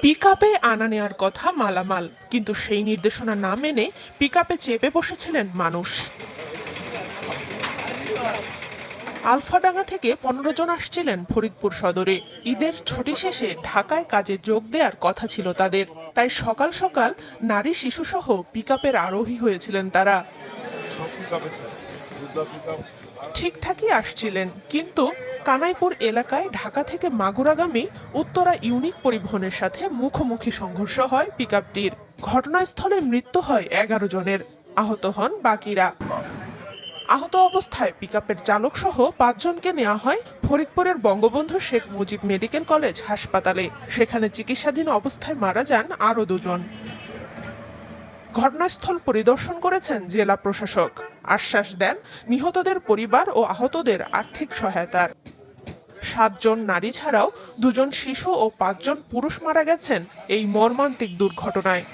পিকআপে আনা নেয়ার কথা মালামাল, কিন্তু সেই নির্দেশনা না মেনে পিকআপে চেপে বসেছিলেন মানুষ। আলফাডাঙ্গা থেকে 15 জন আসছিলেন ফরিদপুর সদরে। ঈদের ছুটি শেষে ঢাকায় কাজে যোগ দেওয়ার কথা ছিল তাদের, তাই সকাল সকাল নারী শিশুসহ পিকআপের আরোহী হয়েছিলেন তারা। ঠিকঠাকই আসছিলেন, কিন্তু কানাইপুর এলাকায় ঢাকা থেকে মাগুরাগামী উত্তরা ইউনিক পরিবহনের সাথে মুখোমুখি সংঘর্ষ হয় পিকআপটির। ঘটনাস্থলে মৃত্যু হয় 11 জনের, আহত হন বাকিরা। আহত অবস্থায় পিকআপের চালক সহ 5 জনকে নেওয়া হয় ফরিদপুরের বঙ্গবন্ধু শেখ মুজিব মেডিকেল কলেজ হাসপাতালে। সেখানে চিকিৎসাধীন অবস্থায় মারা যান আরও 2 জন। ঘটনাস্থল পরিদর্শন করেছেন জেলা প্রশাসক, আশ্বাস দেন নিহতদের পরিবার ও আহতদের আর্থিক সহায়তার। 7 জন নারী ছাড়াও 2 জন শিশু ও 5 জন পুরুষ মারা গেছেন এই মর্মান্তিক দুর্ঘটনায়।